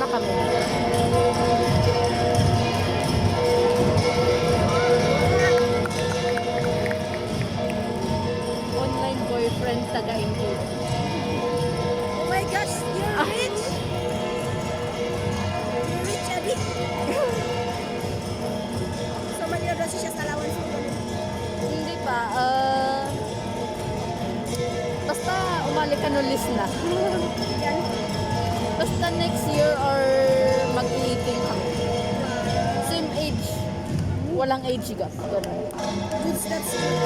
na kami. Online boyfriend taga-England. Oh my gosh, you're rich! You're rich, Adi! So, mag-graduate siya sa allowance mo. Hindi pa. Basta umali ka no list na. Yan. Basta next year or mag-18 kami. Same age. Walang age gap. Ganun. Goods, that's good.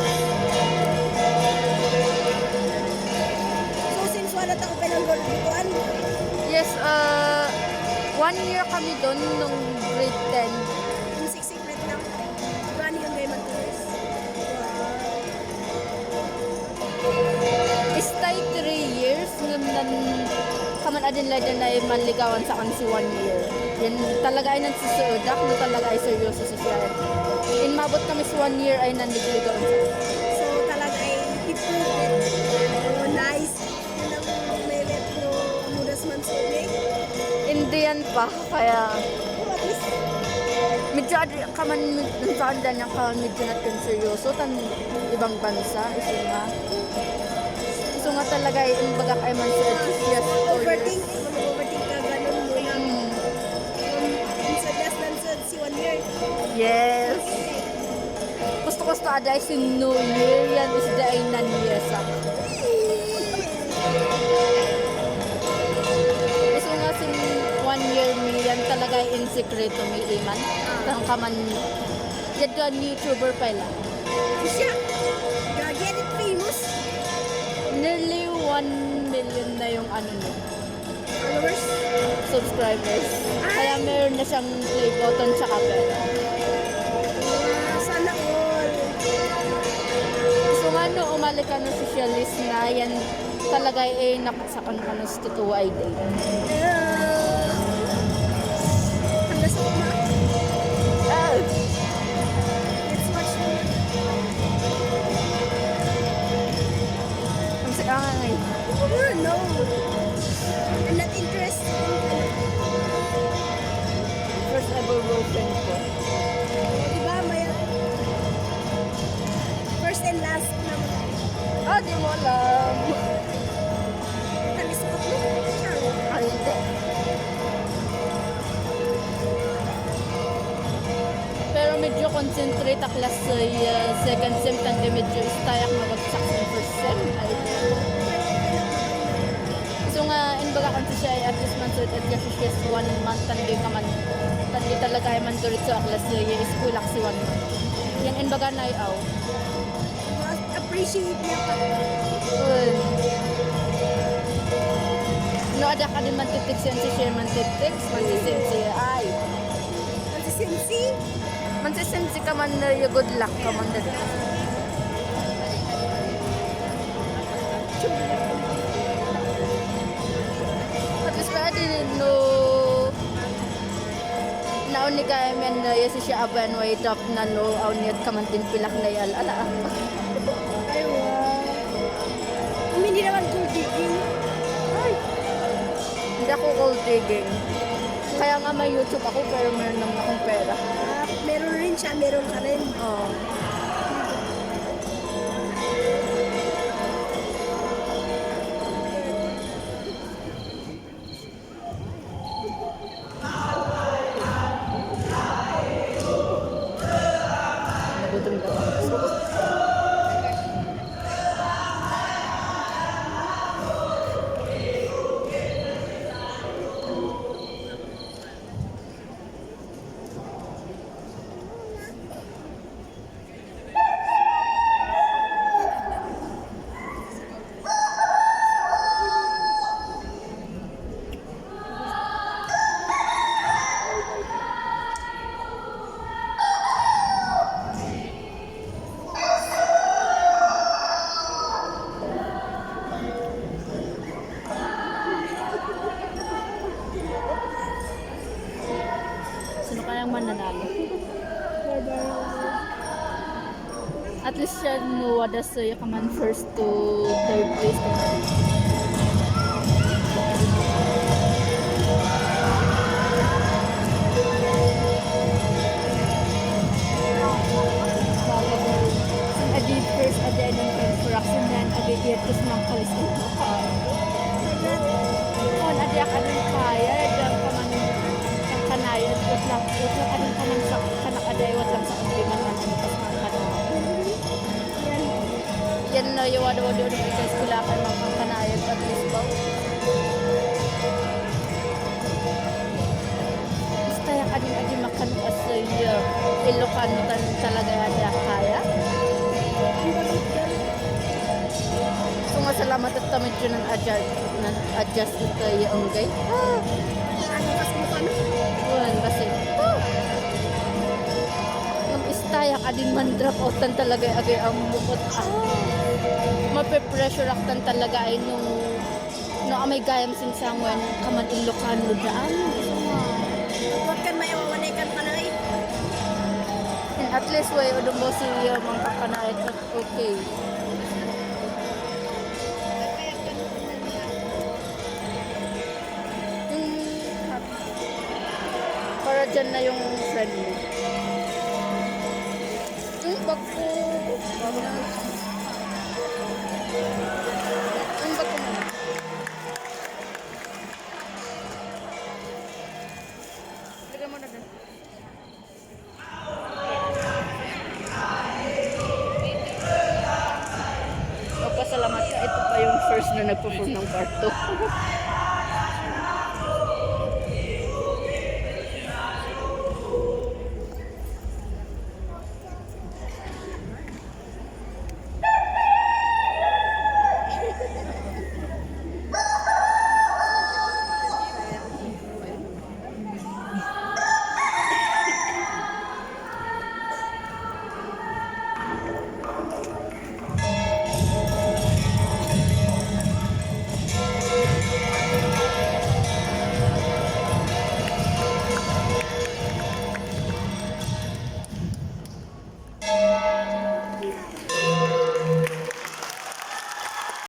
So, since wala tayo pinanggol dituan, Yes, 1 year kami doon nung grade 10. yung secret lang, gani yung gay mag-tours. Stay 3 years ngan kaman adin ladan na manligawan sa kan si 1 year. Yan talaga ay nagsusudak na talaga ay seryoso sa siya. In mabot kami sa 1 year ay nanligawan sa. So, talaga ay hipugit. Oh, nice. Yun ang may retro mudas man sube. Indian pa kaya Oh, at least, medyo kaman saan dan yung kaman medyo natin seryoso tan ibang bansa iso nga. Iso nga talaga ay imbaga kay man sa yes. overthink. Mag-overthink ka ganun mo lang. Sa less than si 1 year. Yes. Gusto ada ay si New Year yan is the ay naniyesa. Gusto nga si 1 year mi yan talaga ay in secreto mi iman. Kang kaman yadto ang YouTuber pala. Siya, get it famous. Nearly 1 million na yung ano niya, Followers. subscribers. Kaya meron na siyang play button tsaka pera. Sana all. So nga no, umali ka no socialist na yan talaga ay nakatsakan ka no sa totoo ay day. Hanggang sa uma. Ah, Let's watch them. ang sakangay. Oh, no. I'm not interested. First ever girlfriend ko. Diba, may first and last naman. Ah, di mo alam. Talis ko po. Ciao. Ay, hindi. Pero medyo concentrate ang class sa second sem tanda medyo istayak mabagsak sa first sem. Ay, so nga, in baga kung siya ay at least man sulit at kasi siya is 1 month tandi ka man tandi talaga ay man durit sa aklas niya is kulak si 1 month. Yan in baga na ayaw. Appreciate niya pa. No, ada ka din man titik siya si siya man titik man titik siya ay. Consistency. Man si ka man na good luck ka man dali. At least pwede no naon ni kaya men na yasi siya aban way top na no aun niyat ka man din pilak na yal ala. Ay, wow. Hindi naman gold digging. Ay. Hindi ako gold digging. Kaya nga may YouTube ako pero meron naman akong pera. Meron rin siya, meron ka rin. Oh. Nagutom ka ba? Sino kayang mananalo? At least siya no wada sa kaman first to third place. tayo wado-wado ng sa eskwela kay makakanayan at least ba. Basta yung adin makan asoy Ilocano talaga ada kaya. So nga salamat at tamid yun ng adjust ito yung gay. Ano kasi mo ano? Buwan kasi. Ang istaya ka din man drop outan talaga agay ang mukot. Mape-pressure aktan talaga ay nung no amay gayam sinsangwan kaman Ilocano daan. Huwag kan may awawanay kan ka na eh. And at least way udong mo si mga kakanait at okay. Para dyan na yung friend mo. Yung bag ko. Yung bag ko muna. Lagyan mo na dun. Magpasalamat ka. Ito pa yung first na nagpo-perform ng part 2.